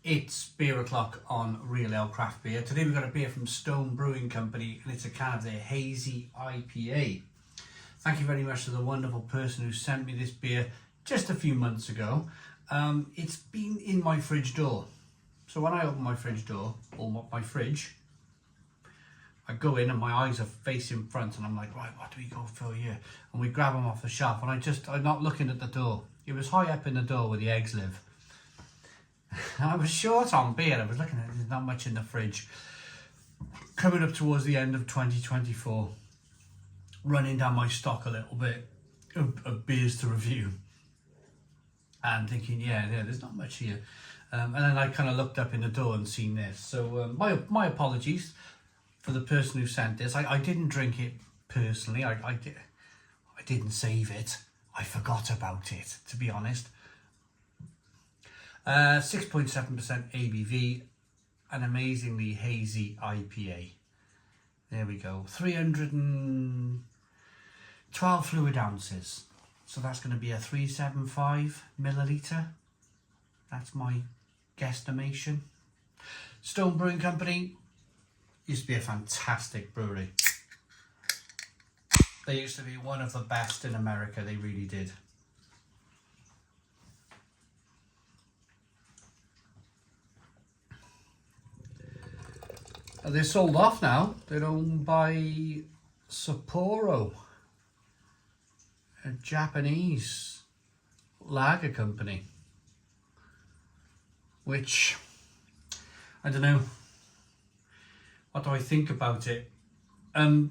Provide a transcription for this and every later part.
It's beer o'clock on Real Ale Craft Beer. Today we've got a beer from Stone Brewing Company, and it's a can of their Hazy IPA. Thank you very much to the wonderful person who sent me this beer just a few months ago. It's been in my fridge door. So when I open my fridge door, or my fridge, I go in and my eyes are facing front and I'm like, right, what do we go for here? And we grab them off the shelf and I'm not looking at the door. It was high up in the door where the eggs live. And I was short on beer. I was looking at it, there's not much in the fridge. Coming up towards the end of 2024, running down my stock a little bit of beers to review. And thinking, yeah, there's not much here. And then I kind of looked up in the door and seen this. So my apologies for the person who sent this. I didn't drink it personally. I didn't save it. I forgot about it, to be honest. 6.7% ABV, an amazingly hazy IPA. There we go. 312 fluid ounces. So that's going to be a 375 milliliter. That's my guesstimation. Stone Brewing Company used to be a fantastic brewery. They used to be one of the best in America. They really did. They're sold off now. They're owned by Sapporo, a Japanese lager company, which, I don't know, what do I think about it? I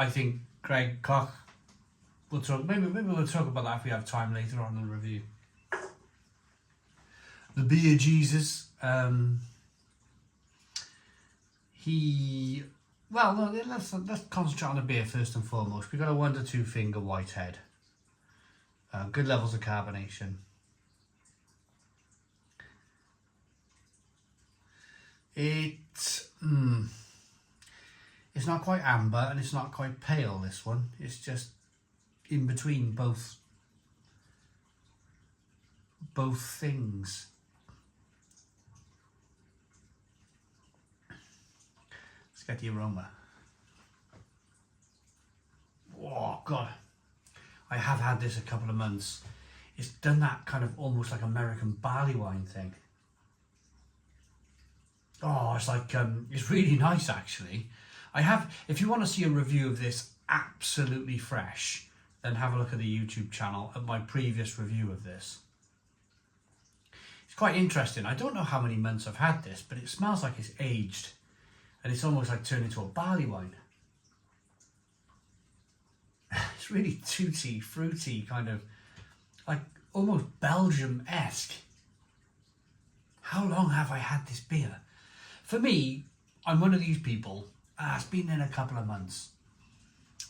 think Greg Koch will talk, maybe we'll talk about that if we have time later on in the review. The Beer Jesus, let's concentrate on the beer first and foremost. We've got a 1 to 2 finger whitehead. Good levels of carbonation. It's not quite amber and it's not quite pale, this one. It's just in between both things. Let's get the aroma. Oh God, I have had this a couple of months. It's done that kind of almost like American barley wine thing. Oh, it's like, it's really nice actually. If you want to see a review of this absolutely fresh, then have a look at the YouTube channel at my previous review of this. It's quite interesting. I don't know how many months I've had this, but it smells like it's aged. And it's almost like turned into a barley wine. It's really tooty, fruity, kind of like almost Belgium-esque. How long have I had this beer? For me, I'm one of these people, it's been in a couple of months.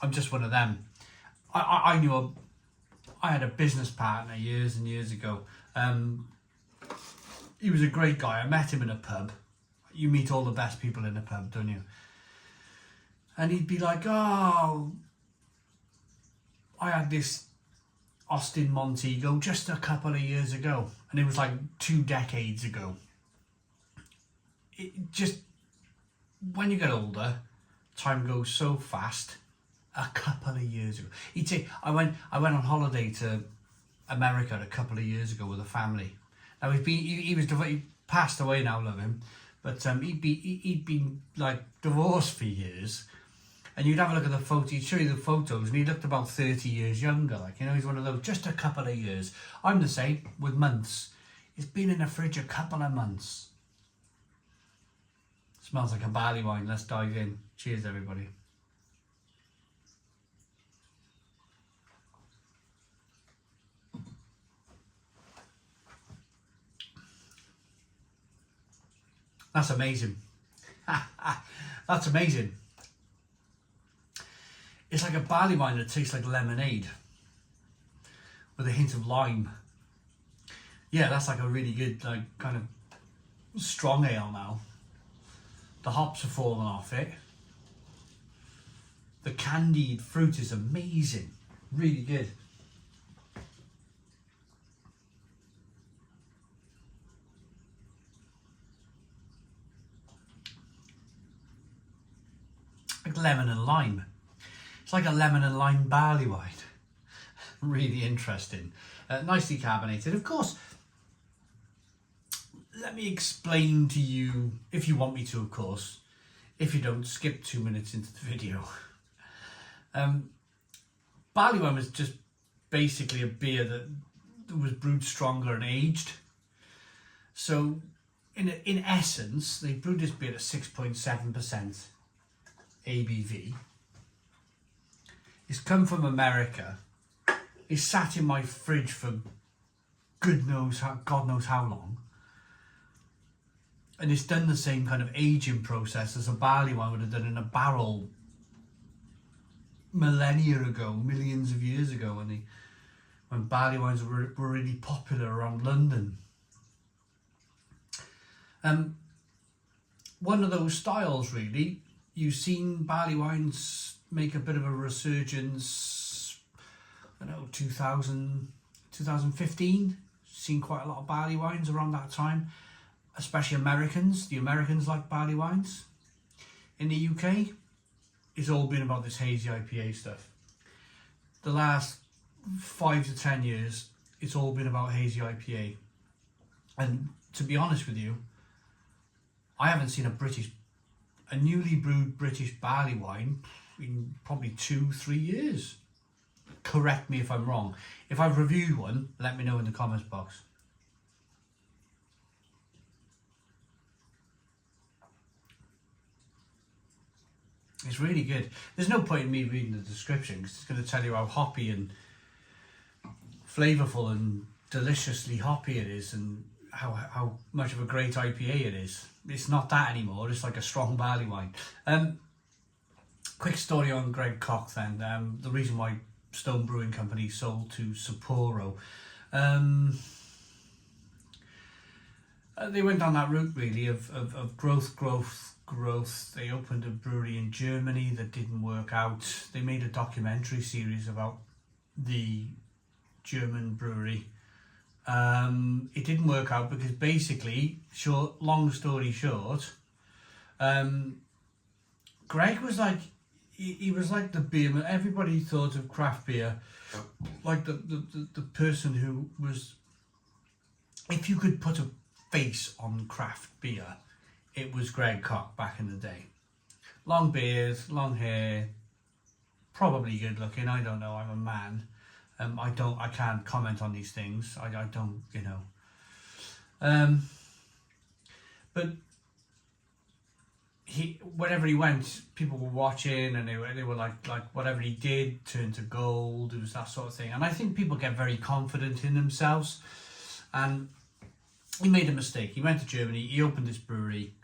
I'm just one of them. I knew I had a business partner years and years ago. He was a great guy. I met him in a pub. You meet all the best people in a pub, don't you? And he'd be like, oh, I had this Austin Montego just a couple of years ago. And it was like 2 decades ago. It just, when you get older, time goes so fast. A couple of years ago. He'd say, I went on holiday to America a couple of years ago with a family. Now he passed away now, love him. But he'd been like divorced for years, and you'd have a look at the photo. He'd show you the photos, and he looked about 30 years younger. Like, you know, he's one of those, just a couple of years. I'm the same with months. It's been in the fridge a couple of months. Smells like a barley wine. Let's dive in. Cheers, everybody. That's amazing. That's amazing. It's like a barley wine that tastes like lemonade with a hint of lime. Yeah, that's like a really good, like, kind of strong ale now. The hops are falling off it. The candied fruit is amazing. Really good. lemon and lime. It's like a lemon and lime barley wine. Really interesting. Nicely carbonated. Of course, let me explain to you, if you want me to, of course. If you don't, skip 2 minutes into the video. Barley wine was just basically a beer that was brewed stronger and aged. So, in essence, they brewed this beer at 6.7% ABV. It's come from America. It's sat in my fridge for God knows how long. And it's done the same kind of aging process as a barley wine would have done in a barrel millennia ago, millions of years ago, when barley wines were really popular around London. One of those styles, really. You've seen barley wines make a bit of a resurgence, 2015. Seen quite a lot of barley wines around that time, especially Americans. The Americans like barley wines. In the UK, it's all been about this hazy IPA stuff. The last 5 to 10 years, it's all been about hazy IPA. And to be honest with you, I haven't seen a newly brewed British barley wine in probably 2-3 years. Correct me if I'm wrong. If I've reviewed one, let me know in the comments box. It's really good. There's no point in me reading the description because it's going to tell you how hoppy and flavourful and deliciously hoppy it is, and how much of a great IPA it is. It's not that anymore. It's like a strong barley wine. Quick story on Greg Koch then. The reason why Stone Brewing Company sold to Sapporo. They went down that route really of growth. They opened a brewery in Germany that didn't work out. They made a documentary series about the German brewery. It didn't work out because basically, long story short, Greg was like, he was like the beer. Everybody thought of craft beer like the person who was, if you could put a face on craft beer, it was Greg Koch back in the day. Long beard, long hair, probably good looking. I don't know. I'm a man. I can't comment on these things. I don't, but wherever he went, people were watching, and they were like whatever he did turned to gold. It was that sort of thing. And I think people get very confident in themselves. And he made a mistake. He went to Germany. He opened this brewery.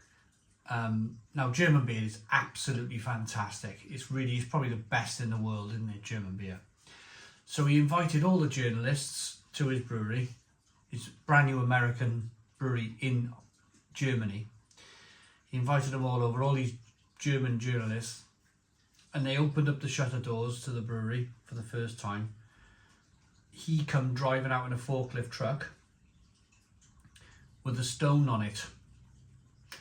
Now German beer is absolutely fantastic. It's probably the best in the world, isn't it? German beer. So he invited all the journalists to his brewery, his brand new American brewery in Germany. He invited them all over, all these German journalists, and they opened up the shutter doors to the brewery for the first time. He come driving out in a forklift truck with a stone on it.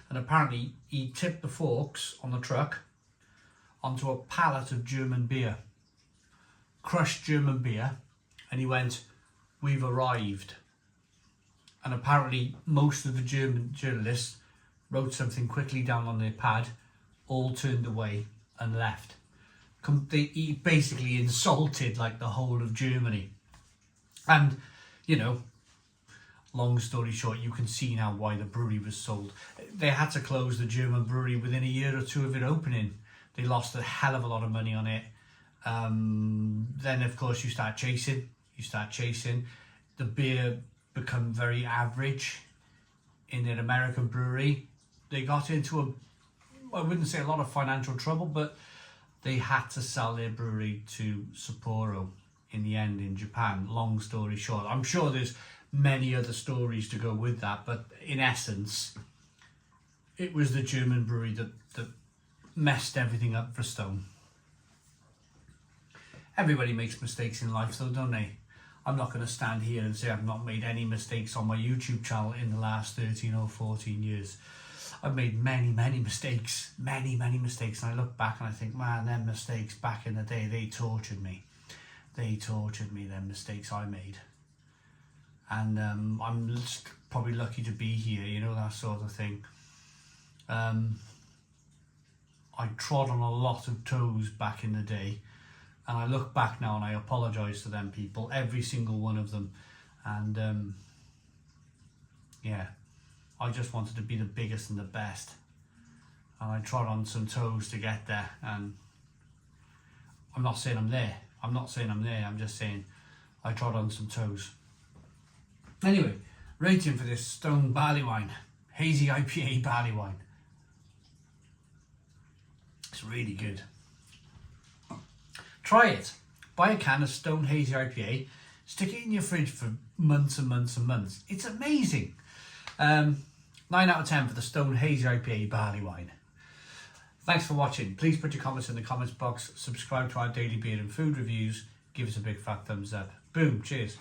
And apparently he tipped the forks on the truck onto a pallet of German beer. Crushed German beer, and he went, "We've arrived." And apparently most of the German journalists wrote something quickly down on their pad, all turned away and left. He basically insulted like the whole of Germany. And, long story short, you can see now why the brewery was sold. They had to close the German brewery within a year or two of it opening. They lost a hell of a lot of money on it. Then of course you start chasing. The beer become very average in an American brewery. They got into I wouldn't say a lot of financial trouble, but they had to sell their brewery to Sapporo in the end in Japan. Long story short, I'm sure there's many other stories to go with that, but in essence, it was the German brewery that messed everything up for Stone. Everybody makes mistakes in life though, don't they? I'm not going to stand here and say I've not made any mistakes on my YouTube channel in the last 13 or 14 years. I've made many mistakes, many mistakes, and I look back and I think, man, them mistakes back in the day, they tortured me. They tortured me, them mistakes I made. And I'm just probably lucky to be here, you know, that sort of thing. I trod on a lot of toes back in the day, and I look back now and I apologise to them people, every single one of them. And yeah, I just wanted to be the biggest and the best, and I trod on some toes to get there. And I'm not saying I'm there, I'm just saying I trod on some toes. Anyway, rating for this Stone barley wine, Hazy IPA barley wine. It's really good. Try it. Buy a can of Stone Hazy IPA, stick it in your fridge for months and months and months. It's amazing. 9 out of 10 for the Stone Hazy IPA barley wine. Thanks for watching. Please put your comments in the comments box. Subscribe to our daily beer and food reviews. Give us a big fat thumbs up. Boom. Cheers.